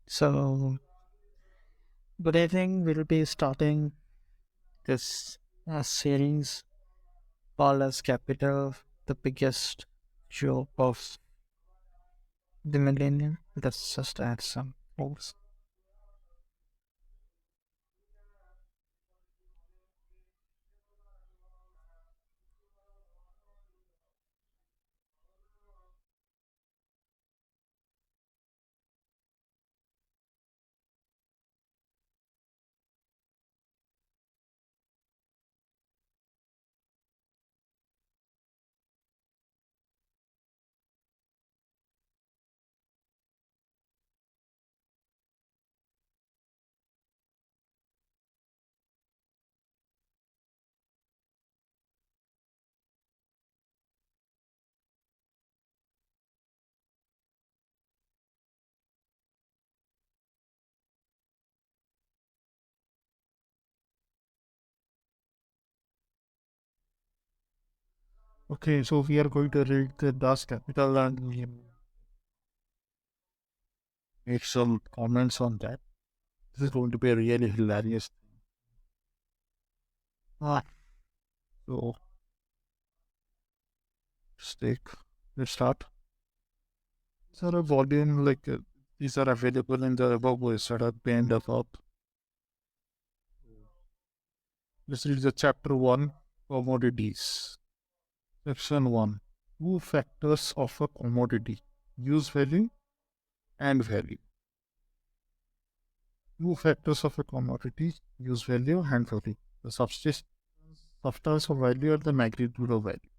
So, good evening. We'll be starting this series called as Capital, the biggest joke of the millennium. Let's just add some rules. Okay, so we are going to read the Das Capital and we make some comments on that. This is going to be a really hilarious thing. Ah, So let's start. These are a volume these are available in the above website at pinned above. Let's read the chapter 1 Commodities. Section 1 Two factors of a commodity use value and value. Two factors of a commodity use value and value. The substance of value and the magnitude of value.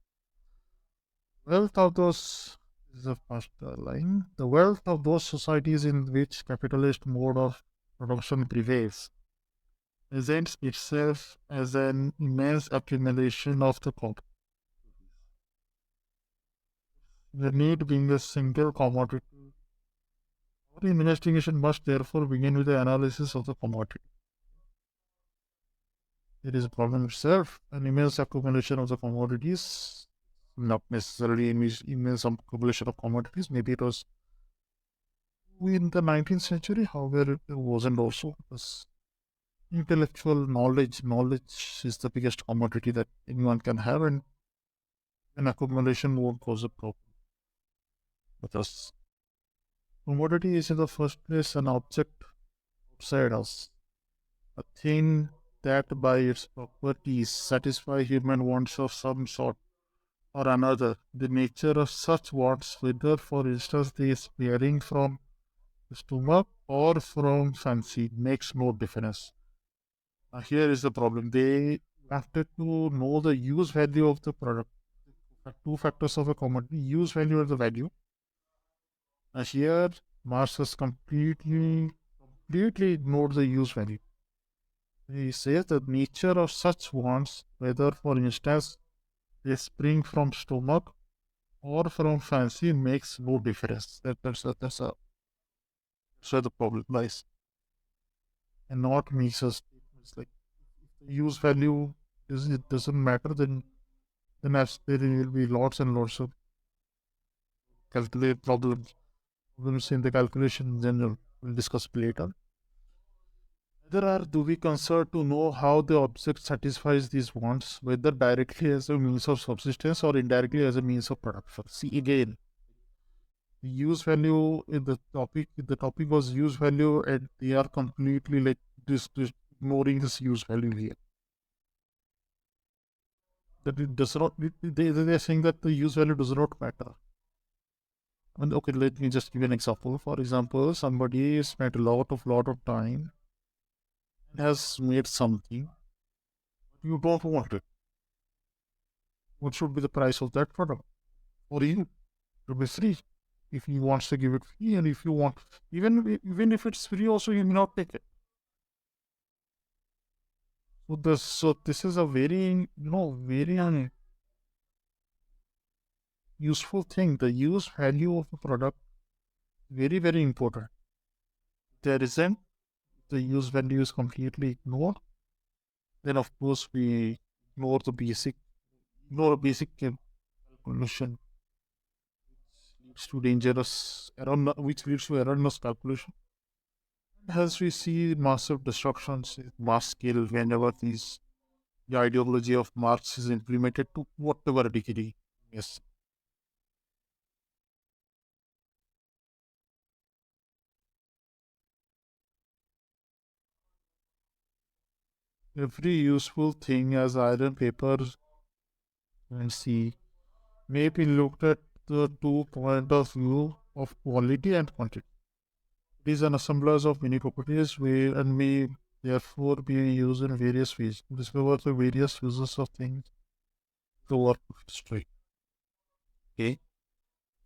Wealth of those this is the first line. The wealth of those societies in which capitalist mode of production prevails presents itself as an immense accumulation of the commodity. The need being a single commodity. Our investigation must therefore begin with the analysis of the commodity. It is a problem itself, an immense accumulation of the commodities, not necessarily immense accumulation of commodities. Maybe it was in the 19th century, however, it wasn't also. Because intellectual knowledge is the biggest commodity that anyone can have, and an accumulation won't cause a problem. Because commodity is in the first place an object outside us, a thing that by its properties satisfy human wants of some sort or another. The nature of such wants, whether for instance they spring from stomach or from fancy, makes no difference. Here is the problem. They wanted to know the use value of the product. Two factors of a commodity, use value and the value. Here, Marx has completely ignored the use value. He says the nature of such wants, whether for instance they spring from stomach or from fancy, makes no difference. That's where the problem lies. And not makes us statements like if the use value doesn't matter, then as there will be lots and lots of calculate problems in the calculation in general. We'll discuss later. Neither are do we concerned to know how the object satisfies these wants, whether directly as a means of subsistence or indirectly as a means of production. See again, the use value in the topic was use value, and they are completely like this ignoring this use value here. That it does not, they're saying that the use value does not matter. And okay, let me just give you an example. For example, somebody spent a lot of time and has made something, but you don't want it. What should be the price of that product? For you, it should be free. If he wants to give it free, and if you want, even if it's free, also you may not take it. So this is a very very useful thing. The use value of a product very important. There isn't the use value is completely ignored. Then of course we ignore the basic calculation, which leads to erroneous calculation. As we see massive destructions, mass scale, whenever the ideology of Marx is implemented to whatever degree. Yes, every useful thing as iron, paper, and sea may be looked at the two point of view of quality and quantity. It is an assemblage of many properties and may therefore be used in various ways. Discover the various uses of things the work of history. Okay.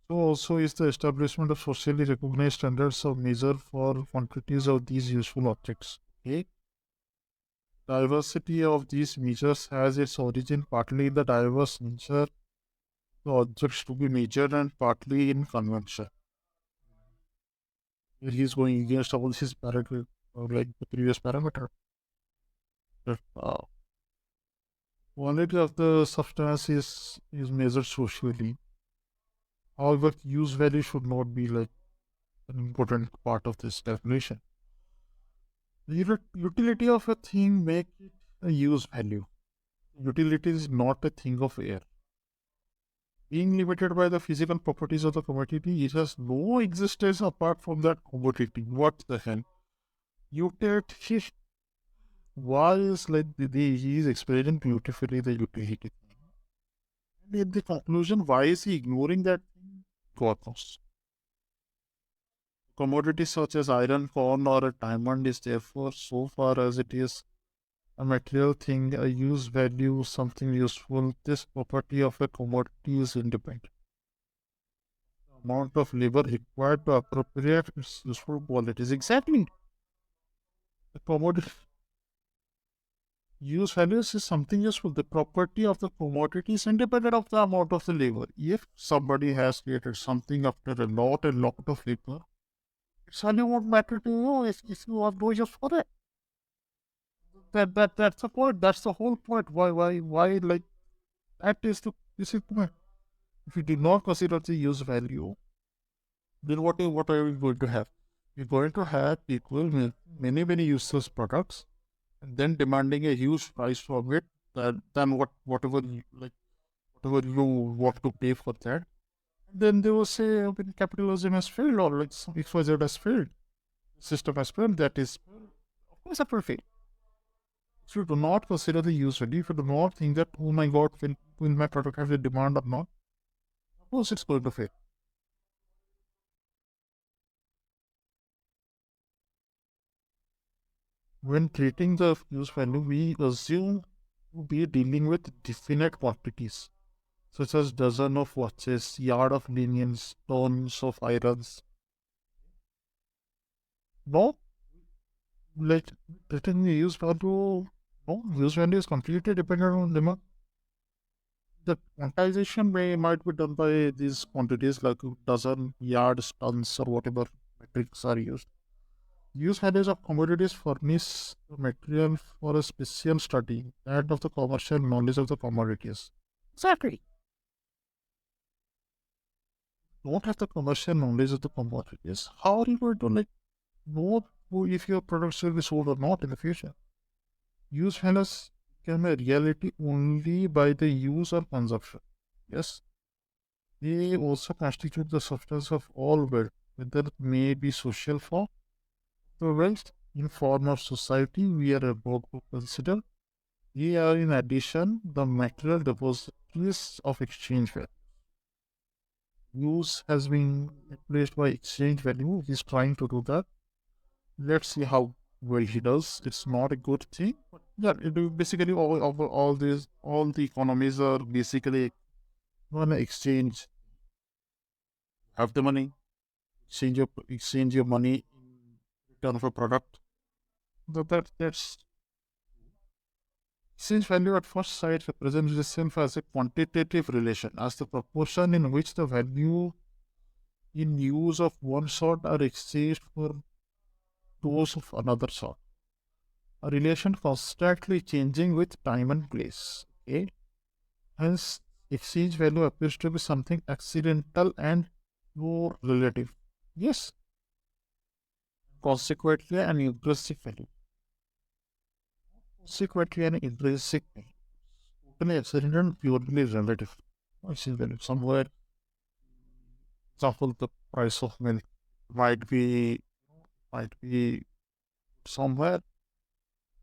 So also is the establishment of socially recognized standards of measure for quantities of these useful objects. Okay. Diversity of these measures has its origin partly in the diverse nature of the objects to be measured and partly in convention. Here he is going against all his paragraph, like the previous parameter. Quality of the substance is measured socially. However, use value should not be like an important part of this calculation. The utility of a thing make it a use value. Utility is not a thing of air. Being limited by the physical properties of the commodity, it has no existence apart from that commodity. What the hell? Utility. Why is like he is explaining beautifully the utility. And in the conclusion, why is he ignoring that thing? God knows. Commodities such as iron, corn, or a diamond is therefore, so far as it is a material thing, a use value, something useful, this property of a commodity is independent. The amount of labor required to appropriate its useful qualities. Exactly. The commodity use values is something useful. The property of the commodity is independent of the amount of the labor. If somebody has created something after a lot of labor, its value won't matter to you if you have no use for it. That's the point. That's the whole point. Why like that is the this is the point. If you did not consider the use value, then what are we going to have? We're going to have people with many useless products and then demanding a huge price for it than whatever you want to pay for that. Then they will say when capitalism has failed or like XYZ has failed, system has failed, that is of course that will fail. If you do not consider the use value, if you do not think that, oh my god, will my product have the demand or not, of course it's going to fail. When treating the use value, we assume to be dealing with definite quantities, such as dozen of watches, yard of linen, tons of irons. No, like treating the use value, no, use value is completely dependent on demand. The quantization might be done by these quantities like dozen, yards, tons, or whatever metrics are used. Use values of commodities furnish the material for a special study, that of the commercial knowledge of the commodities. Exactly. Don't have the commercial knowledge of the commodities. How are you going to like know if your products will be sold or not in the future? Use values become a reality only by the use or consumption. Yes, they also constitute the substance of all wealth, whether it may be social form, the wealth in form of society we are about to consider. They are in addition the material depositories of exchange value. Use has been replaced by exchange value. He's trying to do that. Let's see how well he does. It's not a good thing, but yeah, basically all the economies are basically gonna exchange. Have the money, exchange your money in return for a product. That's exchange value at first sight represents itself as a quantitative relation, as the proportion in which the value in use of one sort are exchanged for those of another sort. A relation constantly changing with time and place. Okay? Hence, exchange value appears to be something accidental and more relative. Yes, consequently an intrinsic value. Consequently an intrinsic value. Totally accidental and purely relative. I see value somewhere. Example, the price of milk might be might be somewhere,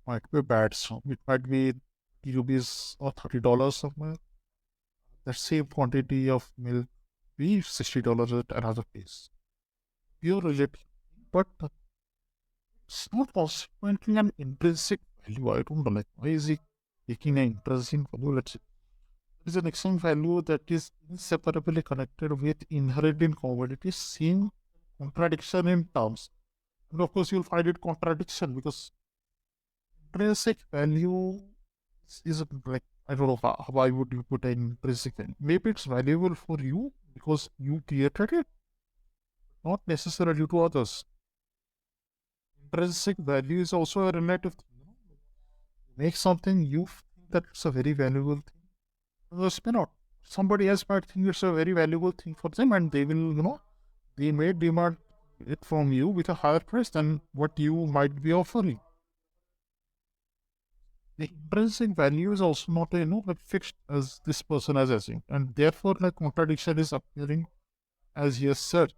might be bad. So it might be rupees or $30 somewhere. That same quantity of milk be $60 at another place. Pure relative, but it's not consequently an intrinsic value. I don't know, like why is he taking an intrinsic value? Let's say there is an exchange value that is inseparably connected with inherent in commodities, seeing contradiction in terms. And of course, you'll find it contradiction because intrinsic value is like I don't know how, why would you put an intrinsic value? Maybe it's valuable for you because you created it, not necessarily to others. Intrinsic value is also a relative thing. You make something you think that it's a very valuable thing. Others may not. Somebody else might think it's a very valuable thing for them, and they will, they may demand it from you with a higher price than what you might be offering. The intrinsic value is also not like fixed as this person has assumed, and therefore like contradiction is appearing as he has said.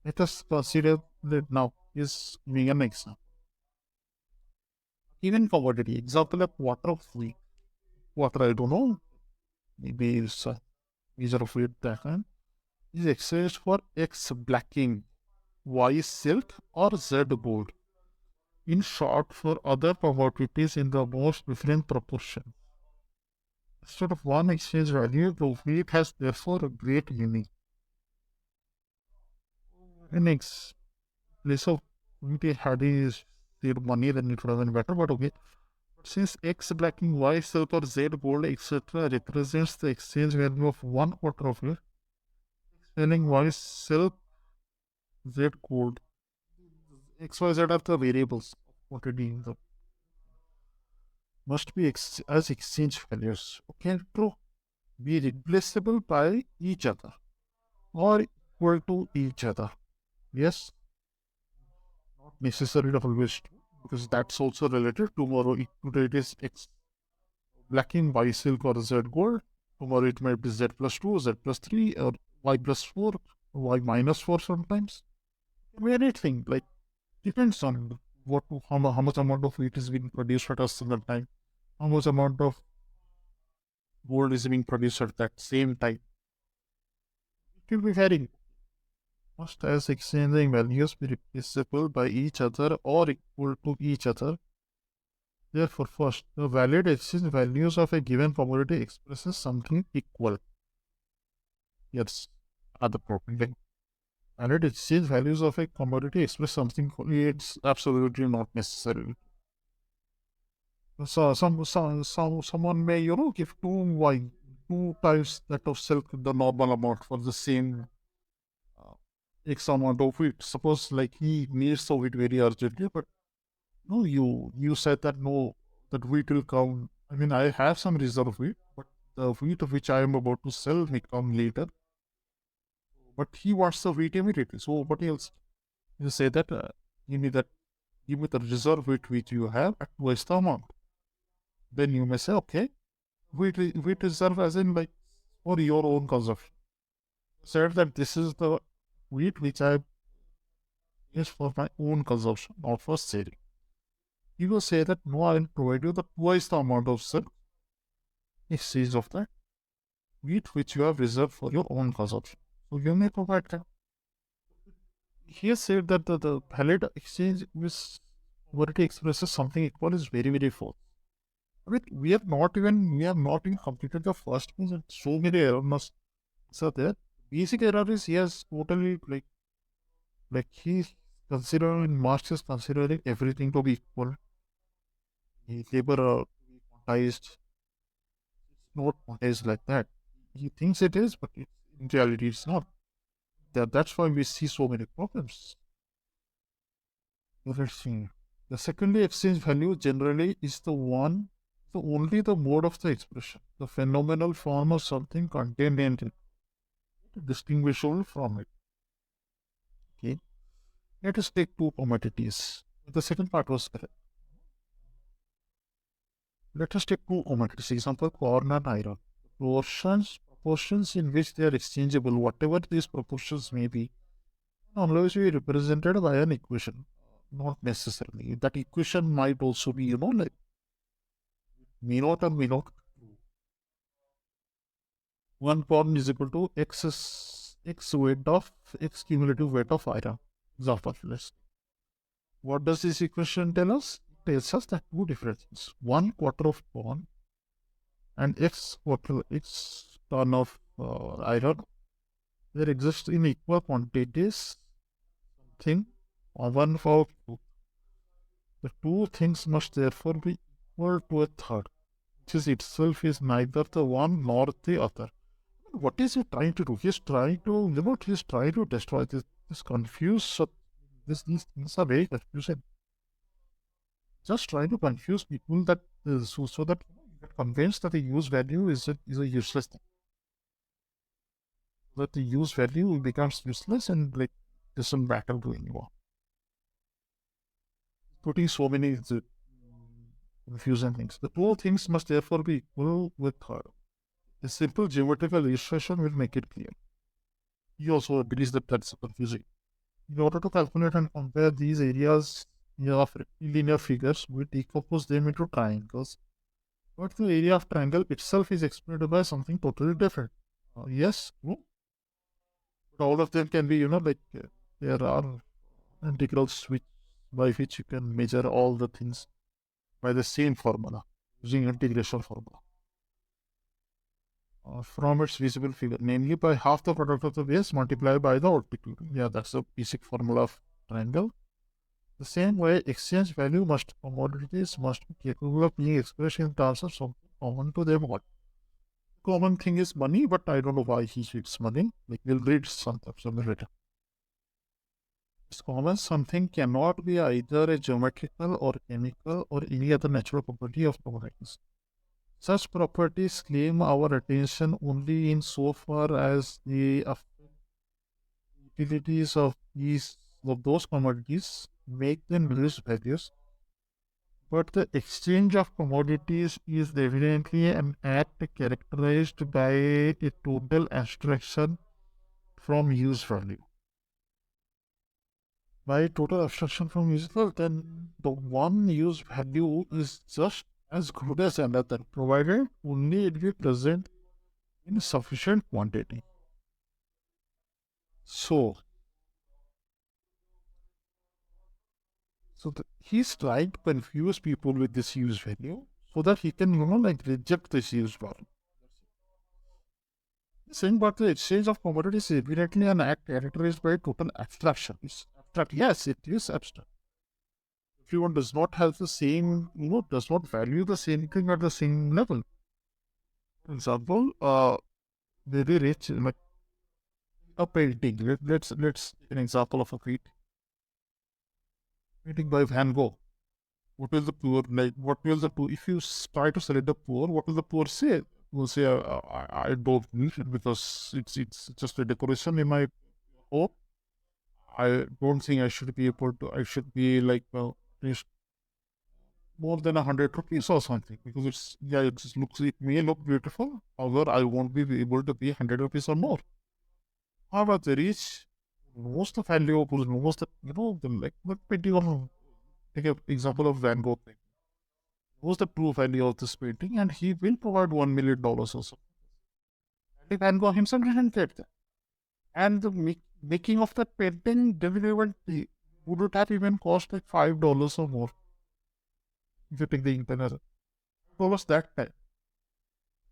Let us consider that now is giving an example. Even commodity example of water of wheat. Water I don't know, maybe it's a measure of wheat that kind is exchanged for X blacking, Y silk, or Z gold. In short, for other commodities in the most different proportion. Instead of one exchange value, the wheat has therefore a great meaning. In place of wheat had is their money, then it would have been better, but okay. Since X blacking, Y silk, or Z gold, etc., represents the exchange value of one quarter of it, selling Y silk, Z gold. X, Y, Z are the variables of quantity in the must be as exchange values. Okay, true. Be replaceable by each other or equal to each other. Yes, not necessarily always true because that's also related. Tomorrow, today it is X blacking, Y silk, or Z gold. Tomorrow it might be Z plus 2, Z plus 3, or Y plus 4, Y minus 4 sometimes. Anything like depends on how much amount of wheat is being produced at a single time, how much amount of gold is being produced at that same time. It will be varying. Must as exchanging values be replaceable by each other or equal to each other. Therefore, first, the valid exchange values of a given commodity expresses something equal. Yes, other problem. Valid exchange values of a commodity express something equal. It's absolutely not necessary. So someone may give two times that of silk the normal amount for the same uh, X amount of wheat. Suppose like he needs the wheat very urgently, but no, you said that no, that wheat will come. I mean, I have some reserve wheat, but the wheat which I am about to sell may come later. But he wants the wheat immediately. So what else? You say that you need that. Give me the reserve wheat which you have at twice the amount. Then you may say, okay, wheat reserve as in like for your own consumption. Said that this is the wheat which I use for my own consumption, not for selling. You will say that no, I will provide you the twice the amount of silk exchange of that wheat which you have reserved for your own consumption. So you may provide that. He said that the valid exchange with commodity expresses something equal is very, very false. I mean, we have not even completed the first piece and so many errors are there. Basic error is he has totally like he's considering Marx is considering everything to be equal. He labor quantized. It's not quantized like that. He thinks it is, but in reality it's not. That's why we see so many problems. Let's see. The secondary exchange value generally is only the mode of the expression, the phenomenal form of something contained in it, distinguishable from it. Okay. Let us take two commodities. The second part was correct. Let us take two commodities. Example, corn and iron. Proportions in which they are exchangeable, whatever these proportions may be, can always be represented by an equation. Not necessarily. That equation might also be, like mu naught and mu naught. One corn is equal to x weight of x cumulative weight of iron. Example. What does this equation tell us? It tells us that two different things. 1/4 of corn and x ton of iron, there exists in equal quantities thing or one for two. The two things must therefore be equal to a third, which is itself is neither the one nor the other. What is he trying to do? He's trying to, he's trying to destroy this confuse. So these things are very confusing. Just trying to confuse people that so that you get convinced that the use value is a useless thing. That the use value becomes useless and like doesn't matter to anyone. Putting so many confusing things. The two things must therefore be equal with her. A simple geometrical illustration will make it clear. He also agrees that that's confusing. In order to calculate and compare these areas of linear figures, we decompose them into triangles. But the area of triangle itself is explained by something totally different. Yes, true. But all of them can be, there are integrals by which you can measure all the things by the same formula, using integration formula. From its visible figure, namely by half the product of the base multiplied by the altitude. Yeah, that's the basic formula of triangle. The same way, exchange value commodities must be capable of being expressed in terms of something common to them all. Common thing is money, but I don't know why he hates money. Like we'll read something later. It's common something cannot be either a geometrical or chemical or any other natural property of commodities. Such properties claim our attention only in so far as the utilities of those commodities make them lose values. But the exchange of commodities is evidently an act characterized by a total abstraction from use value. By total abstraction from use value, then the one use value is just as good as another, provided only it be present in sufficient quantity. So he's trying to confuse people with this use value so that he can, reject this use value. Saying but the exchange of commodities is evidently an act characterized by total abstraction. It's abstract. Yes, it is abstract. Everyone does not have the same, does not value the same thing at the same level. For example, very rich, like a painting. Let's take an example of a painting by Van Gogh. What will the poor like? What will the poor? If you try to sell it the poor, what will the poor say? Will say, I don't need it because it's just a decoration in my home. I don't think I should be able to. I should be like more than 100 rupees or something because it may look beautiful. However, I won't be able to pay 100 rupees or more. However, the rich knows the value, who knows that the painting of take an example of Van Gogh thing. Knows the true value of this painting, and he will provide $1 million or so. Van Gogh himself didn't get that, and the making of that painting would have even cost like $5 or more. If you take the internet, $5 that time.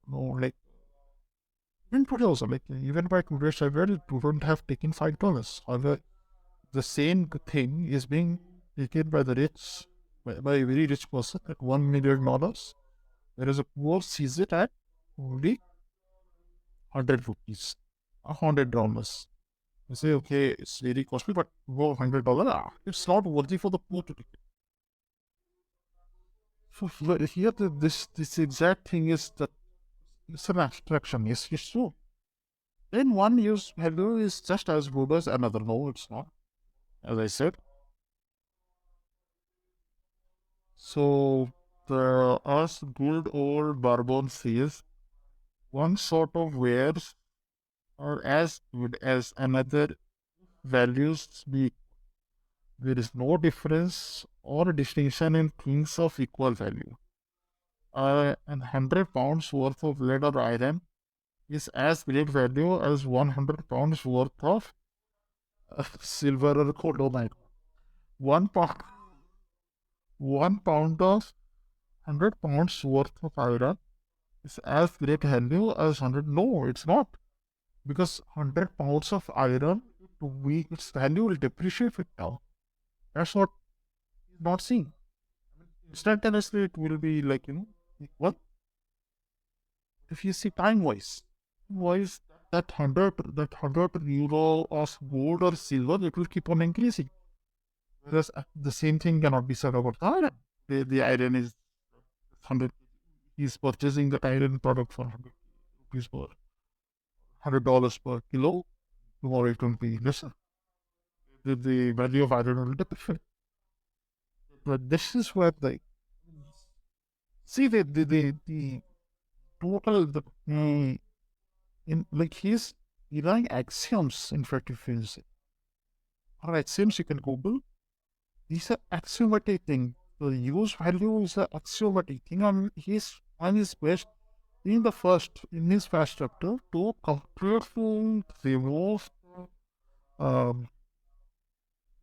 No, like even today also, like even by today's standard, it wouldn't have taken $5. However, the same thing is being taken by the rich, by a very rich person at $1 million, whereas a poor sees it at only 100 rupees, $100. You say, okay, it's very costly, but $100, it's not worthy for the poor to take it. So here, this exact thing is that it's an abstraction. Yes, it's true. Then one use value is just as good as another. No, it's not. As I said, So the us good old Bourbon says one sort of wares are as good as another. Values be there is no difference or distinction in things of equal value. And 100 pounds worth of lead or iron is as great value as 100 pounds worth of silver or gold. Oh my God. 1 pound, 1 pound of 100 pounds worth of iron is as great value as 100. No, it's not. Because 100 pounds of iron, its value will depreciate with time. That's what is not seen. Instantaneously, it will be like, what if you see time wise, that 100 euro of gold or silver, it will keep on increasing. Whereas the same thing cannot be said about the iron. The iron is 100, he's purchasing the iron product for 100 rupees per $100 per kilo. Tomorrow it will be lesser. The value of iron will depreciate. But this is where see the total in like he's relying axioms. In fact, if you say, or axioms you can Google, these are axiomatic thing. The use value is an axiomatic thing, and he's on his best in his first chapter to completely remove um,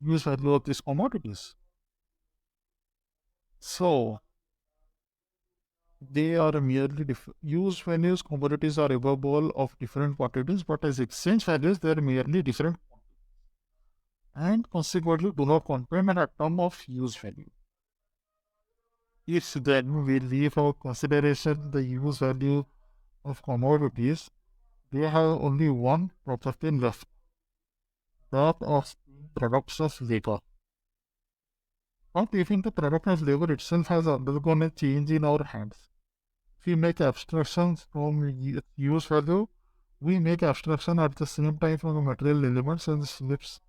use value of these commodities. So they are merely use values. Commodities are available of different quantities, but as exchange values, they are merely different and consequently do not contain an atom of use value. If then we leave out consideration the use value of commodities, they have only one property left, that of products of labor. Not even the product of labor itself has undergone a change in our hands. If we make abstractions from use value, we make abstraction at the same time from the material elements and slips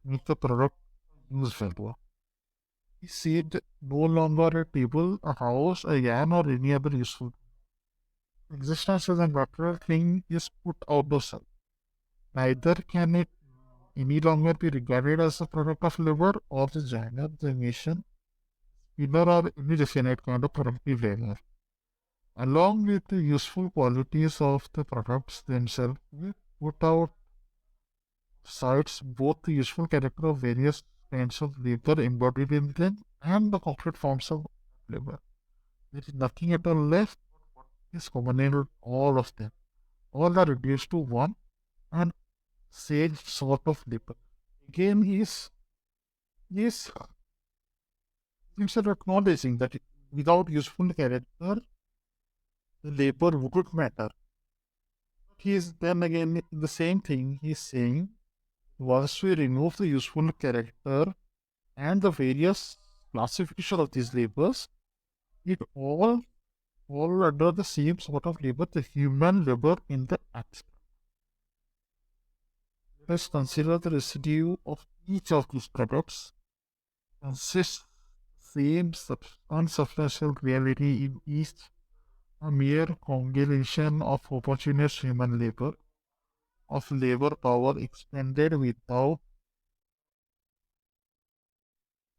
make the product use value. We see it no longer a table, a house, a yarn, or any other useful. Existence as a natural thing is put out of self. Neither can it any longer be regarded as a product of labor or the designer, the nation, either or any definite kind of productive labor. Along with the useful qualities of the products themselves, we put out sides both the useful character of various kinds of labor embodied in them and the concrete forms of labor. There is nothing at all left is common in all of them. All are reduced to one and same sort of labor. Again, is instead of acknowledging that without useful character, the labor wouldn't matter. He is then again the same thing. He's saying once we remove the useful character and the various classification of these labors, it all under the same sort of labor, the human labor in the abstract. Let's consider the residue of each of these products consists same unsubstantial reality in each, a mere congregation of opportunist human labor, of labor power expended without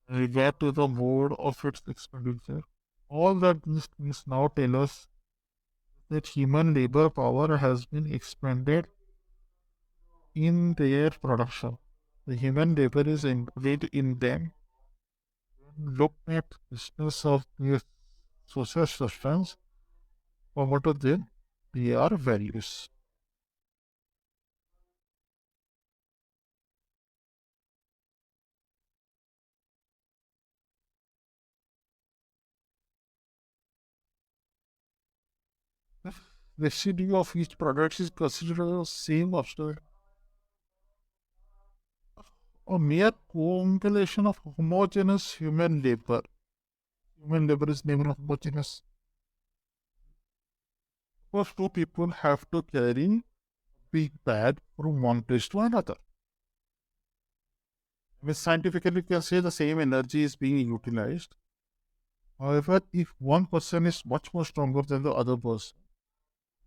regard to the mode of its expenditure. All that these things now tell us that human labor power has been expended in their production. The human labor is embodied in them. Look at business of their social substance, or what are they are values. The residue of each product is considered the same after a mere compilation of homogeneous human labor. Human labor is never homogeneous. Because two people have to carry big bag from one place to another. With scientifically, we can say the same energy is being utilized. However, if one person is much more stronger than the other person,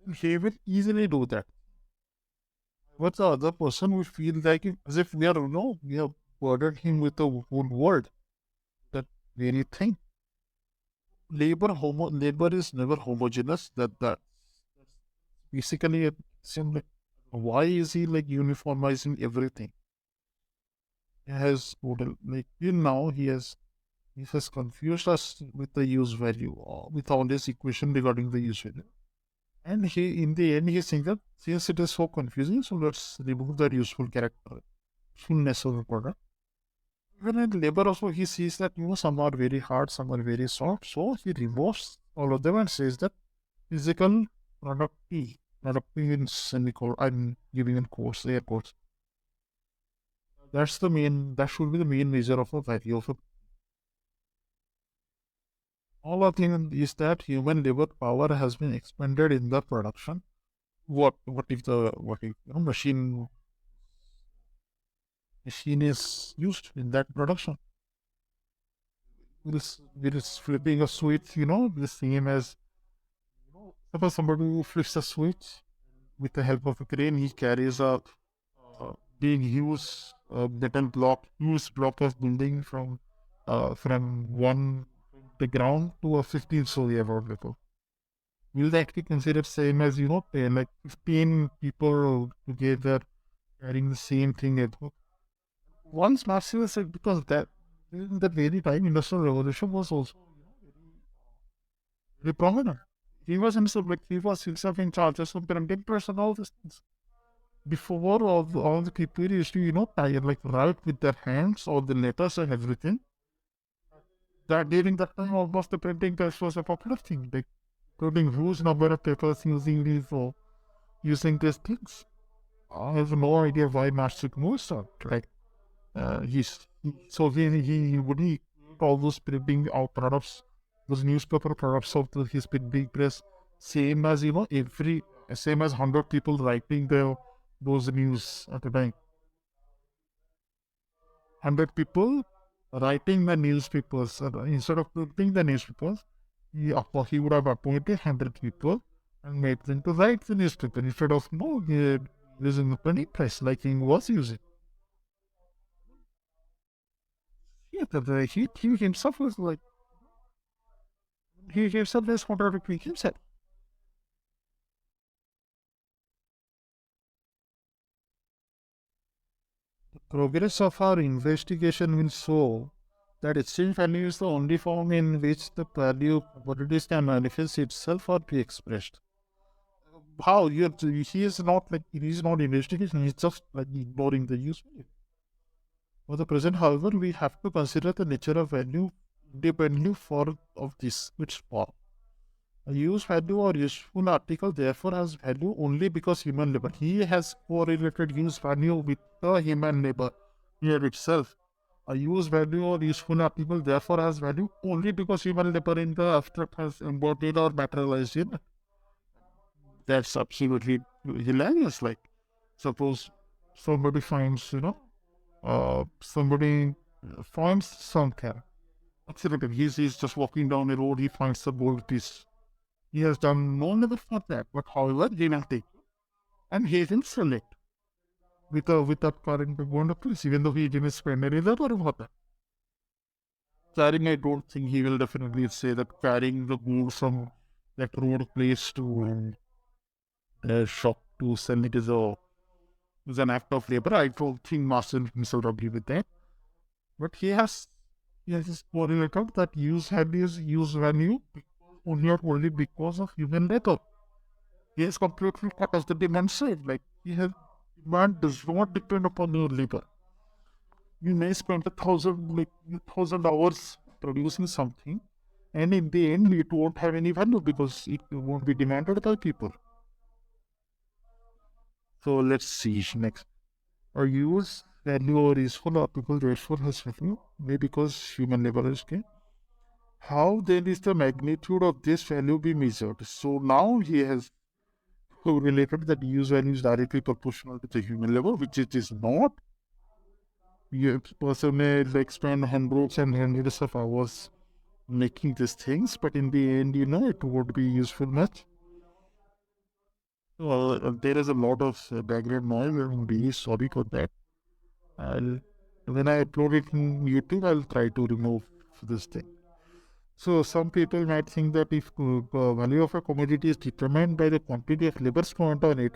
then he will easily do that. But the other person will feel like as if we are, we have burdened him with the whole world, that very thing. Labor is never homogeneous. That basically it seems like, why is he like uniformizing everything? He has total like till now he has confused us with the use value, with all this equation regarding the use value. And he, in the end, he's saying that since it is so confusing, so let's remove that useful character, fullness of the product. Even in labor, also, he sees that some are very hard, some are very soft. So he removes all of them and says that physical productivity in semicolon. I'm giving in quotes, air quotes. That should be the main measure of a value of a. All I think is that human labor power has been expended in the production. What if machine is used in that production? This flipping a switch, the same as suppose somebody who flips a switch with the help of a crane, he carries a big huge block of building from one the ground to a 15-story above level. Will that be considered same as like 15 people together carrying the same thing at home? Once Marxism said because that in that very time industrial revolution was also very prominent. He was himself in charge of some printing press and all these things. Before all the people used to, like write with their hands all the letters and everything. That during that time almost the printing press was a popular thing. Like printing huge number of papers using these things. I have no idea why Marxism moves on. Like he would he all those printing out products, those newspaper products of his big press, same as every same as 100 people writing those news at a time. 100 people writing the newspapers instead of printing the newspapers. He would have appointed 100 people and made them to write the newspaper instead of using the printing press like he was using. Yeah, he himself was like he himself is contradictory himself. The progress of our investigation will show that exchange value is the only form in which the value commodities can manifest itself or be expressed. How he is not like he is not investigation, he's just like ignoring the use value. For the present, however, we have to consider the nature of value independently for of this which form. A use value or useful article therefore has value only because human labor. He has correlated use value with the human labor here itself. A use value or useful article therefore has value only because human labor in the abstract has embodied or materialized in it. That's absolutely hilarious. Like, suppose somebody finds, somebody finds something. Accidentally, he's just walking down a road, he finds a gold piece. He has done no labor for that, but however, he will take it and he will sell it without carrying the gold piece, even though he didn't spend any labor for that. Carrying, I don't think he will definitely say that carrying the gold from that road place to the shop to sell it is an act of labor. I don't think Master himself agree with that. But he has this correlated that use value only because of human labor. He has completely cut as the demand side. Like demand does not depend upon your labor. You may spend 1,000 hours producing something, and in the end, it won't have any value because it won't be demanded by people. So let's see next. Or use value or useful article therefore has value, maybe because human labor is gain. How then is the magnitude of this value be measured? So now he has related that use value is directly proportional to the human labor, which it is not. You person may like spend hundreds and hundreds of hours making these things, but in the end, it won't be useful much. There is a lot of background noise. I'm really sorry for that. I'll, when I upload it in YouTube, I'll try to remove this thing. So some people might think that if value of a commodity is determined by the quantity of labor spent on it,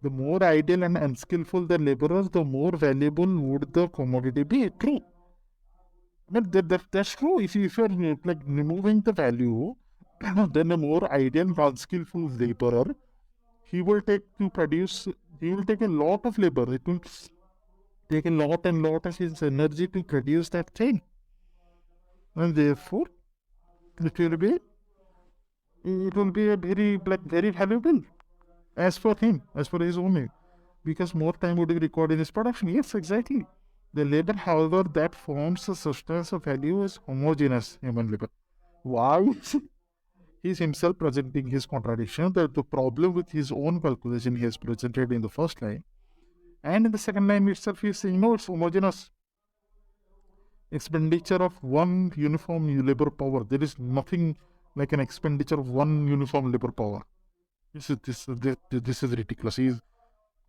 the more idle and unskillful the laborers, the more valuable would the commodity be. True. But that's true. If you're like removing the value, then a more ideal and unskillful laborer, he will take a lot of labor. It will take a lot and lot of his energy to produce that thing. And therefore, it will be a very valuable as per him, as per his own name. Because more time would be required in his production. Yes, exactly. The labor, however, that forms a substance of value is homogeneous human labor. Why? He's himself presenting his contradiction, that the problem with his own calculation he has presented in the first line. And in the second line itself, he's saying, no, it's homogeneous expenditure of one uniform labor power. There is nothing like an expenditure of one uniform labor power. This is ridiculous. He is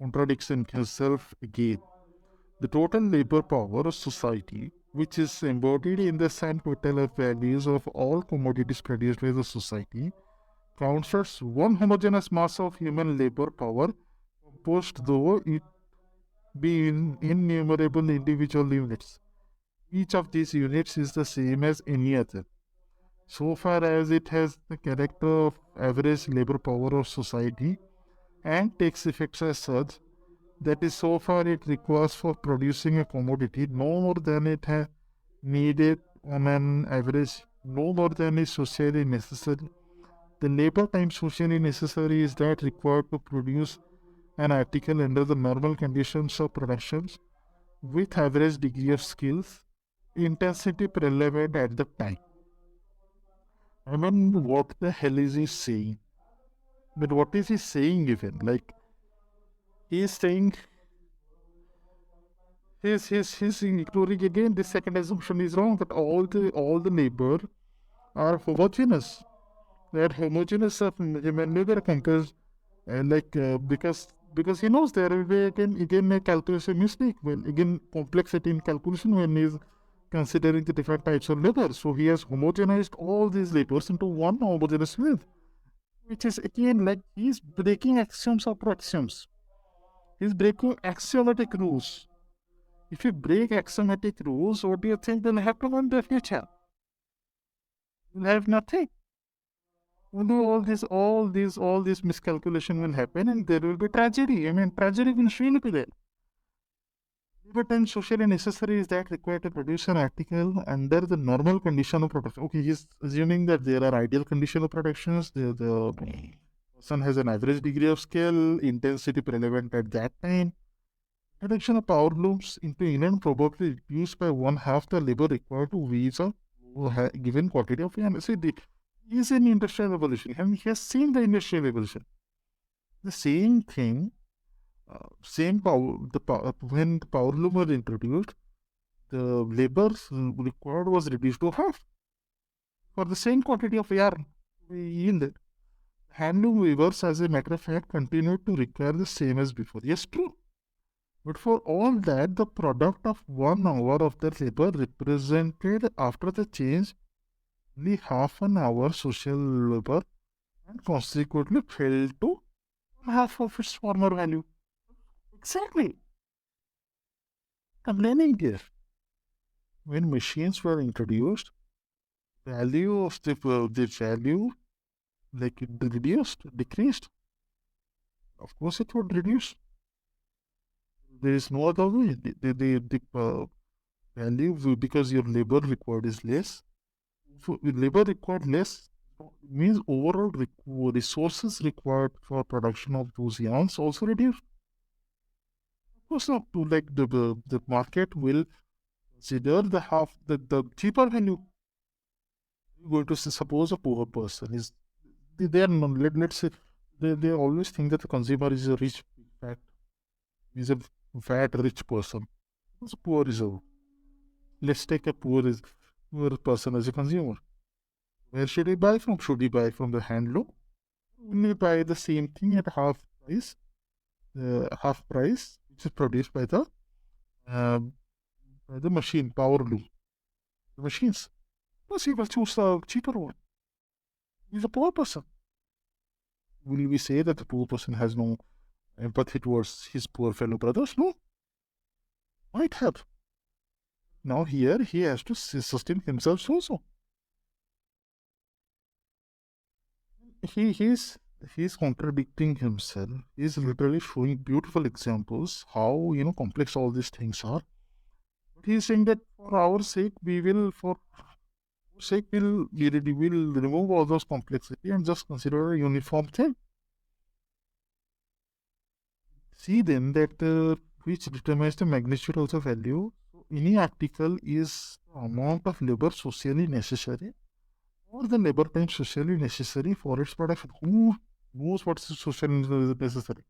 contradicting himself again. The total labor power of society, which is embodied in the sum total of values of all commodities produced by the society, counts as one homogeneous mass of human labor power, composed though it be in innumerable individual units. Each of these units is the same as any other, so far as it has the character of average labor power of society and takes effects as such. That is, so far it requires for producing a commodity no more than it has needed on an average, no more than is socially necessary. The labor time socially necessary is that required to produce an article under the normal conditions of production with average degree of skills, intensity relevant at the time. I mean, what the hell is he saying? But what is he saying even? Like, he is saying he's ignoring again this second assumption is wrong, that all the labor are homogeneous. They are homogeneous of human labor compared because he knows there will be again a calculation mistake. Well, again complexity in calculation when he's considering the different types of labor. So he has homogenized all these labors into one homogeneous labor, which is again like he's breaking axioms after axioms. He's breaking axiomatic rules. If you break axiomatic rules, what do you think will happen in the future? You'll have nothing. All this miscalculation will happen, and there will be tragedy. I mean, tragedy will surely be there. But then socially necessary is that required to produce an article under the normal condition of production. Okay, he's assuming that there are ideal condition of productions. The person has an average degree of skill, intensity relevant at that time. Production of power looms into England probably reduced by one half the labor required to weave a given quantity of yarn. See, he is in industrial revolution, and he has seen the industrial revolution. The same thing, same power. When the power loom was introduced, the labor required was reduced to half for the same quantity of yarn we yielded. Handloom weavers, as a matter of fact, continued to require the same as before. Yes, true. But for all that, the product of 1 hour of their labor represented after the change only half an hour social labor and consequently fell to half of its former value. Exactly. Complaining here. When machines were introduced, value of the value like it decreased. Of course, it would reduce. There is no other way. The value because your labor required is less. So labor required less means overall resources required for production of those yarns also reduced. Of course, not to like the market will consider the cheaper value. You're going to suppose a poor person is they are not, let's say they always think that the consumer is a rich fat is a fat rich person. Who's poor is a let's take a poor person as a consumer. Where should we buy from? Should we buy from the handloom? Will we buy the same thing at half price, which is produced um, by the machine, power loom, the machines? Plus, he will choose the cheaper one. He's a poor person. Will we say that the poor person has no empathy towards his poor fellow brothers? No, might have. Now here he has to sustain himself also. He's contradicting himself. He's literally showing beautiful examples how complex all these things are. But he's saying that for our sake we'll remove all those complexity and just consider a uniform thing. See then that which determines the magnitude of the value. So any article is the amount of labor socially necessary or the labor time socially necessary for its production. Who knows what's socially necessary?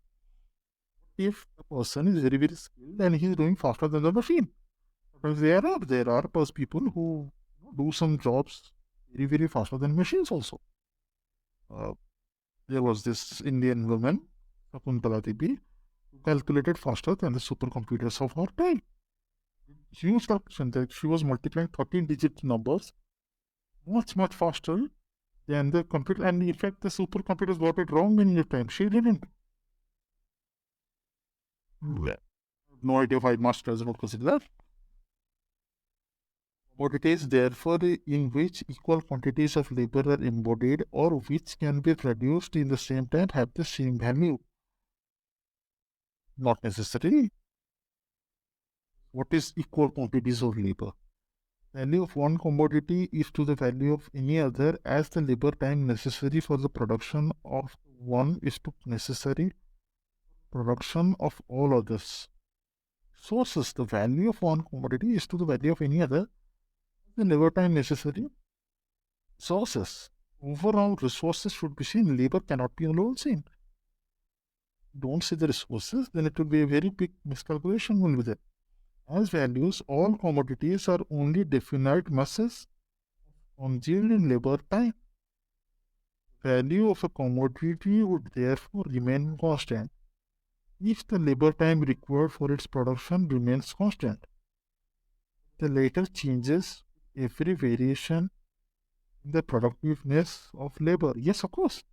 If the person is very, very skilled and he's doing faster than the machine. Sometimes there are people who do some jobs very, very faster than machines also. Uh, there was this Indian woman, Shakuntala Devi, who calculated faster than the supercomputers of her time. Huge calculation that she was multiplying 13-digit numbers much, much faster than the computer. And in fact, the supercomputers got it wrong many times. She didn't. No idea why master does not consider that. Commodities, therefore, in which equal quantities of labor are embodied or which can be produced in the same time have the same value. Not necessary. What is equal quantities of labor? Value of one commodity is to the value of any other as the labor time necessary for the production of one is to necessary production of all others. Sources, the value of one commodity is to the value of any other the labor time necessary. Sources, overall resources should be seen, labor cannot be alone seen. Don't see the resources, then it will be a very big miscalculation will be there. As values, all commodities are only definite masses consumed in labor time. Value of a commodity would therefore remain constant if the labor time required for its production remains constant. The latter changes every variation in the productiveness of labor. Yes, of course.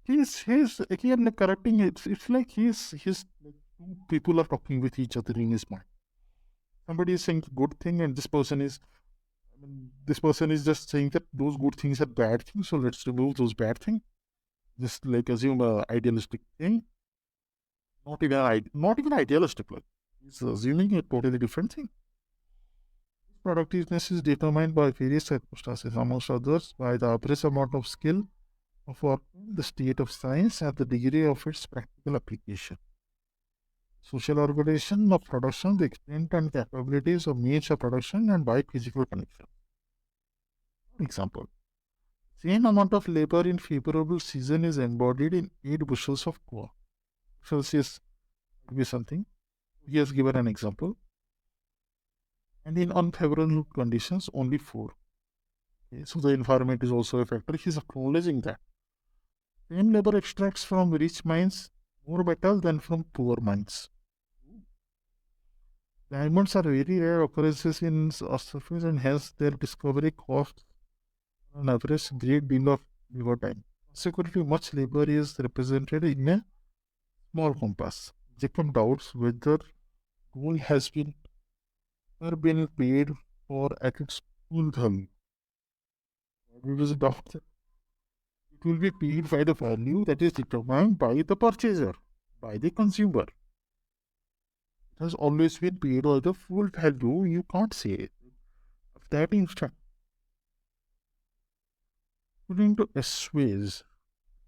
He's again correcting it. It's like he's like two people are talking with each other in his mind. Somebody is saying good thing, and this person is just saying that those good things are bad things. So let's remove those bad things. Just like assume a idealistic thing. Not even idealistic. Like he's assuming a totally different thing. Productiveness is determined by various circumstances, amongst others, by the average amount of skill of work, the state of science, and the degree of its practical application. Social organization of production, the extent and capabilities of means of production, and by physical connection. For example, same amount of labor in favorable season is embodied in 8 bushels of corn. Bushels is be something. He has given an example. And in unfavorable conditions, only 4. Okay, so the environment is also a factor. He is acknowledging that. Same labor extracts from rich mines more metal than from poor mines. Diamonds are very rare occurrences in Earth's surface and hence their discovery costs on average great deal of labor time. Consequently, much labor is represented in a small compass. Jacob doubts whether gold has been paid for at its full value. It is a doubt that it will be paid by the value that is determined by the purchaser, by the consumer. It has always been paid by the full value. You can't say it. Of that instant. According to Eswes,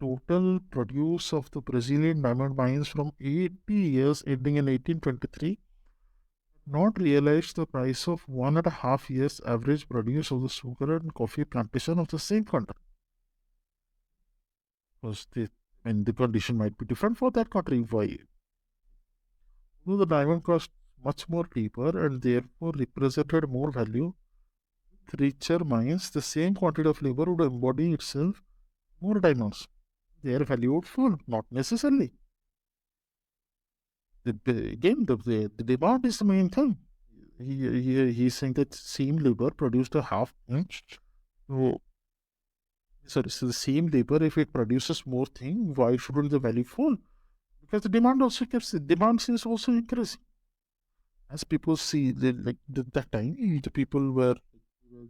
total produce of the Brazilian diamond mines from 80 years ending in 1823 not realized the price of 1.5 years average produce of the sugar and coffee plantation of the same country. Because the condition might be different for that country. Why? Though the diamond cost much more cheaper and therefore represented more value, richer mines, the same quantity of labor would embody itself more diamonds. They are valued full, not necessarily. Again, the demand is the main thing. He's saying that same labor produced a half inch. So, sorry, so the same labor, if it produces more thing, why shouldn't the value fall? Because the demand also keeps the demand is also increasing. As people see, that time, the people were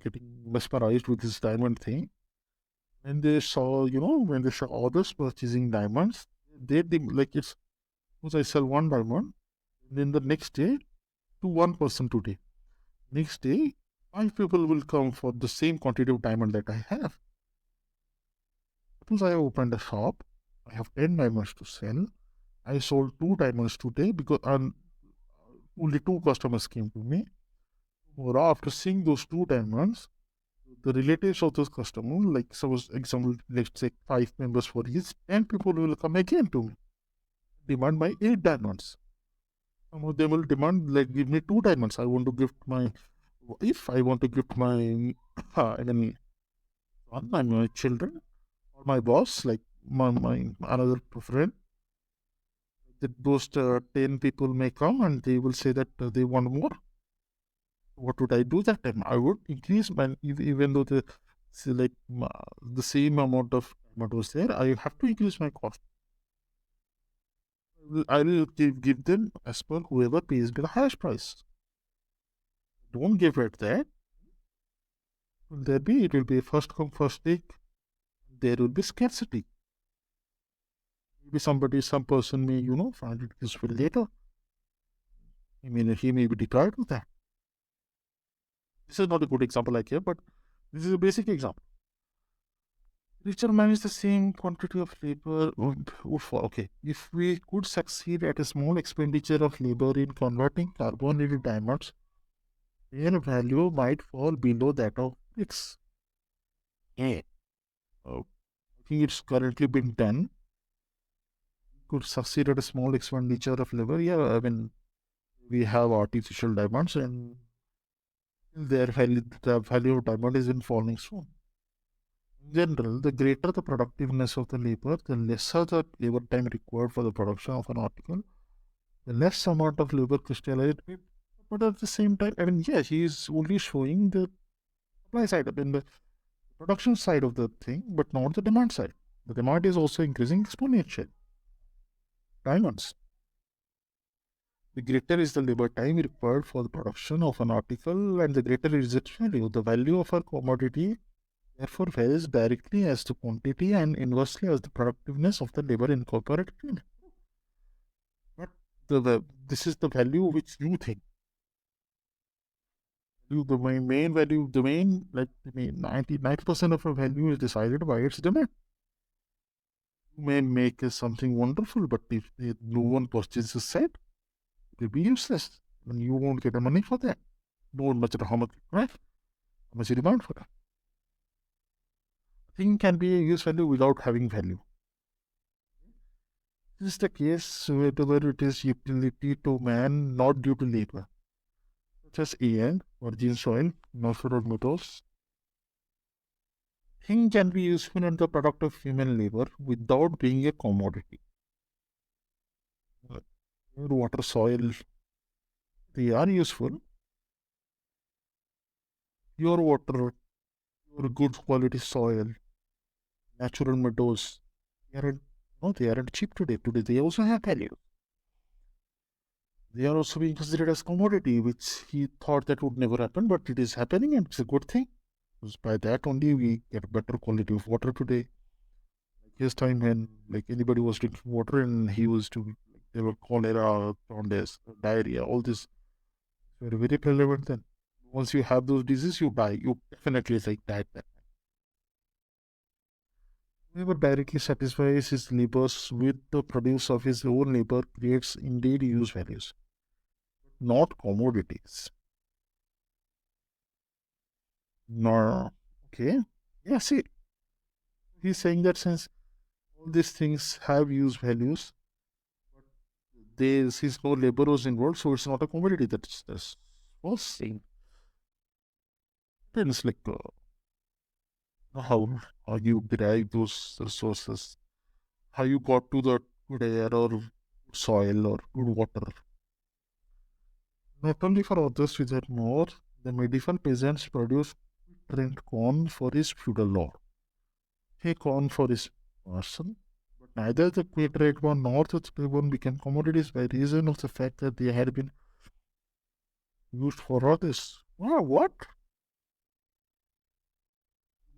getting mesmerized with this diamond thing. When they saw, when they saw others purchasing diamonds, like it's suppose I sell one diamond, and then the next day to one person today. Next day, five people will come for the same quantity of diamond that I have. Suppose I have opened a shop, I have 10 diamonds to sell. I sold two diamonds today because only two customers came to me. Or after seeing those two diamonds, the relatives of those customers, like suppose example, let's say five members for each, 10 people will come again to me, demand my eight diamonds. Some of them will demand like give me two diamonds. I want to gift my if I want to gift my I mean son, my children, or my boss, like my another friend, that those 10 people may come and they will say that they want more. What would I do that time? I would increase my, even though like the same amount of amount was there, I have to increase my cost. I will give them as per whoever pays me the highest price. Don't give it that. Will there be? It will be first come, first take. There will be scarcity. Maybe some person may, find it useful later. I mean, he may be deprived of that. This is not a good example I give, but this is a basic example. Richer manage the same quantity of labor. Okay, if we could succeed at a small expenditure of labor in converting carbon into diamonds, their value might fall below that of bricks. Yeah. I think it's currently been done. Could succeed at a small expenditure of labor. Yeah, I mean, we have artificial diamonds and the value of diamond is in falling soon. In general, the greater the productiveness of the labor, the lesser the labor time required for the production of an article, the less amount of labor crystallized. But at the same time, I mean, yes, he is only showing the supply side, I mean, the production side of the thing, but not the demand side. The demand is also increasing exponentially. Diamonds. The greater is the labor time required for the production of an article, and the greater is its value. The value of a commodity therefore varies directly as the quantity and inversely as the productiveness of the labor incorporated in it. But this is the value which you think. The main value, the main, like the main 90% of a value is decided by its demand. You may make something wonderful, but if no one purchases it, it will be useless. And you won't get the money for that. No matter how much, right? How much you demand for it. Thing can be a use value without having value. This is the case wherever it is utility to man, not due to labor, such as AN, virgin soil, natural metals. Thing can be useful in the product of human labor without being a commodity. Water, soil, they are useful. Pure water, pure good quality soil, natural metals, they aren't, no, they aren't cheap today. Today they also have value. They are also being considered as commodity, which he thought that would never happen, but it is happening and it's a good thing. Because by that only we get better quality of water today. Like his time when like anybody was drinking water and he used to, like, there were cholera, jaundice, diarrhea, all this were very relevant then. Once you have those diseases, you die. You definitely like that. Whoever directly satisfies his labors with the produce of his own labor creates indeed use values, not commodities. No. Okay. Yeah, see, he's saying that since all these things have use values, since no labor was involved, so it's not a commodity. That's false saying. Depends like how you derive those resources, how you got to the good air or soil or good water. Not only for others to get more, the medieval peasants produced trained corn for his feudal lord, hay corn for his person. But neither the wheat trade corn nor the stubborn became commodities by reason of the fact that they had been used for others. Ah, what?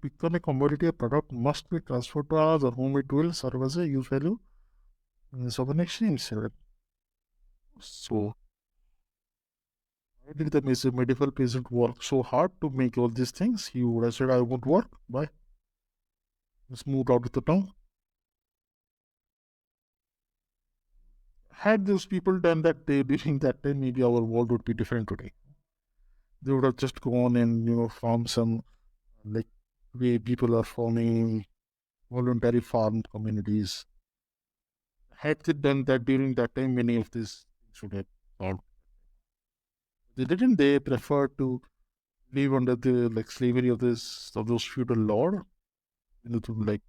Become a commodity, a product must be transferred to another whom it will serve as a use value of an exchange. So, why did the medieval peasant work so hard to make all these things? He would have said, I won't work. Bye. Just moved out of the town. Had those people done that day during that time, maybe our world would be different today. They would have just gone and, formed some, like, way people are forming voluntary farm communities. Had they done that during that time, many of these things would have solved. They didn't. They preferred to live under the like slavery of those feudal lord, to like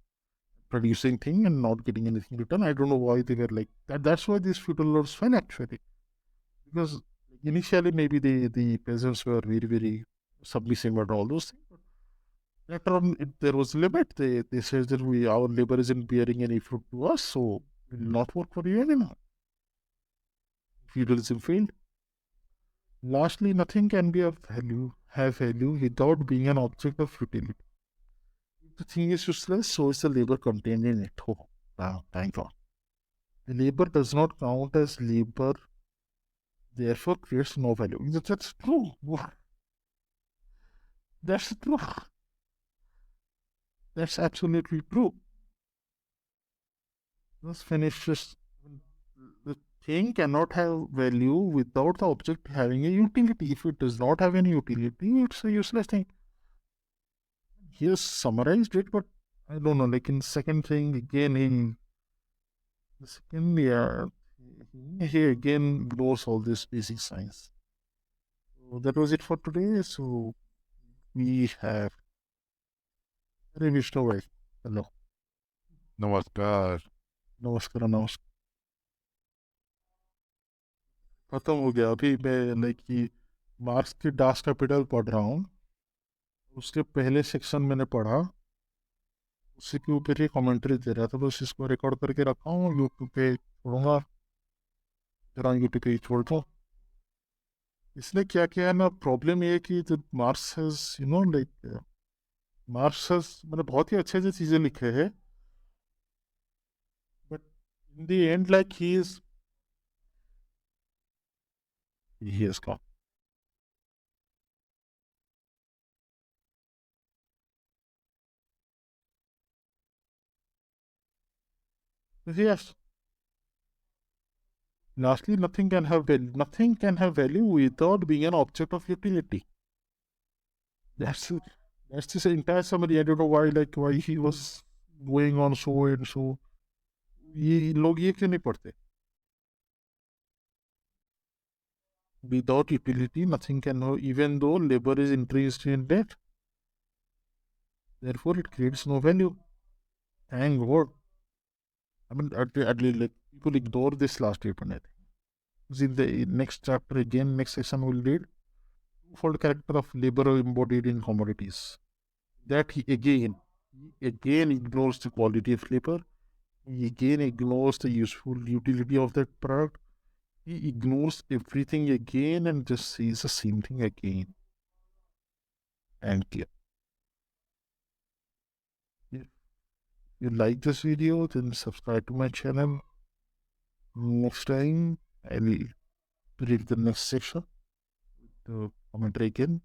producing thing and not getting anything returned. I don't know why they were like that. That's why these feudal lords fell actually, because initially maybe the peasants were very very submissive and all those things. But later on, there was a limit. They said that our labor isn't bearing any fruit to us, so we will not work for you anymore. Feudalism failed. Lastly, nothing can be of value, have value without being an object of utility. If the thing is useless, so is the labor contained in it. Oh, wow, thank God. The labor does not count as labor, therefore creates no value. That's true. That's true. That's absolutely true. Let's finish this. The thing cannot have value without the object having a utility. If it does not have any utility, it's a useless thing. He has summarized it, but I don't know. Like in second thing again, the second he again ignores all this basic science. So that was it for today. So we have Vishnu भाई. Hello. नमस्कार। नमस्कार नमस्कार. खत्म हो गया अभी मैं like कि मार्क्स की डास कैपिटल पढ़ रहा हूँ. उसके पहले सेक्शन मैंने पढ़ा, उसी के ऊपर ही कमेंट्री दे रहा था. बस इसको रिकॉर्ड करके रखा हूँ, यूट्यूब पे छोड़ूंगा. जरा यूट्यूब पे ही छोड़ दो. इसने क्या किया है ना, प्रॉब्लम ये है कि marks has like marks has मतलब बहुत ही अच्छे से चीज़ें लिखे हैं, but in the end like he is gone. Yes. Lastly, nothing can have value. Nothing can have value without being an object of utility. That's that's this entire summary. I don't know why he was going on so and so. ये लोग ये क्यों नहीं पढ़ते? Without utility, nothing can have. Even though labor is increased in debt, therefore it creates no value. Thank God. I mean, at least like people ignore this last statement. I think. In the next chapter again, next section we'll read twofold character of labor embodied in commodities. That he again ignores the quality of labor. He again ignores the useful utility of that product. He ignores everything again and just says the same thing again. And yeah, if you like this video, then subscribe to my channel. Next time, I'll read the next section, the commentary again.